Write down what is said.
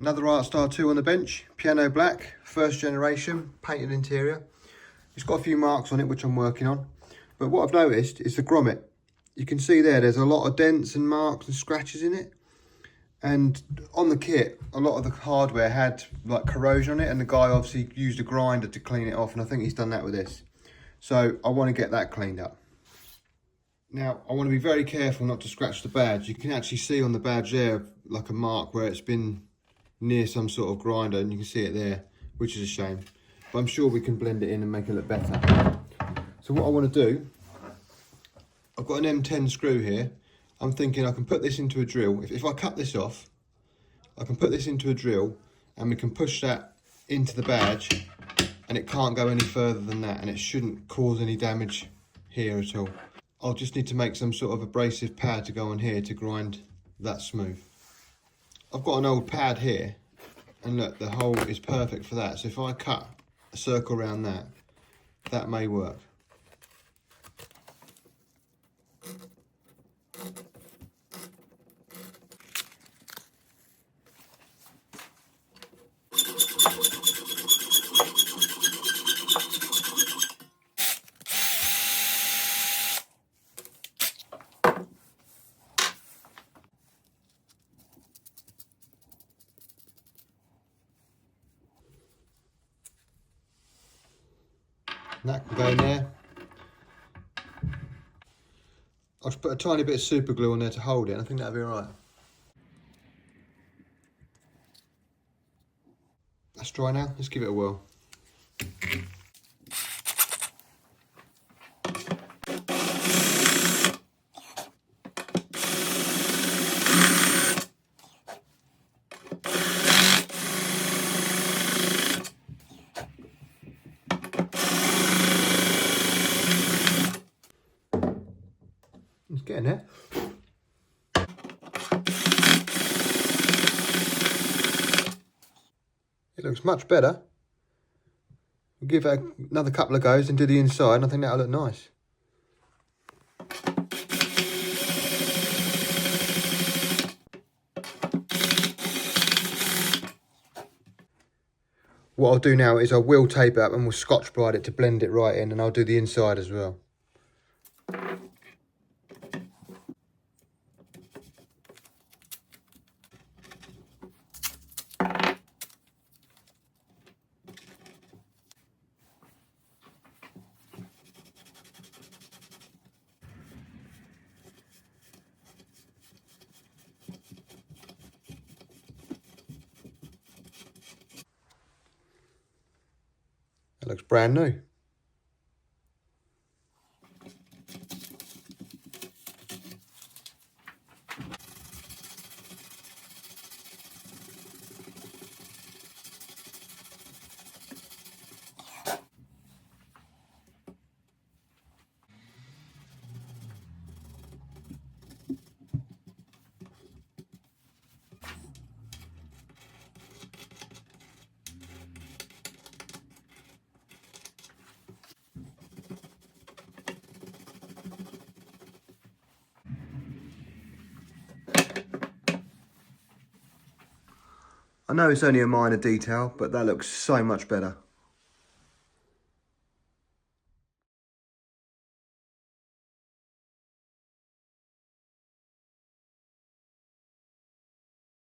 Another Artstar 2 on the bench, piano black, first generation, painted interior. It's got a few marks on it which I'm working on. But what I've noticed is the grommet. You can see there's a lot of dents and marks and scratches in it. And on the kit, a lot of the hardware had like corrosion on it, and the guy obviously used a grinder to clean it off, and I think he's done that with this. So I want to get that cleaned up. Now, I want to be very careful not to scratch the badge. You can actually see on the badge there like a mark where it's been near some sort of grinder, and you can see it there, which is a shame. But I'm sure we can blend it in and make it look better. So what I want to do, I've got an M10 screw here. I'm thinking I can put this into a drill. If I cut this off, I can put this into a drill and we can push that into the badge, and it can't go any further than that, and it shouldn't cause any damage here at all. I'll just need to make some sort of abrasive pad to go on here to grind that smooth. I've got an old pad here, and look, the hole is perfect for that. So if I cut a circle around that, that may work. That can go in there. I'll just put a tiny bit of super glue on there to hold it, and I think that'll be alright. That's dry now, let's give it a whirl. It's getting there. It looks much better. We'll give it another couple of goes and do the inside, and I think that'll look nice. What I'll do now is I will tape it up and we'll Scotch Brite it to blend it right in, and I'll do the inside as well. That looks brand new. I know it's only a minor detail, but that looks so much better.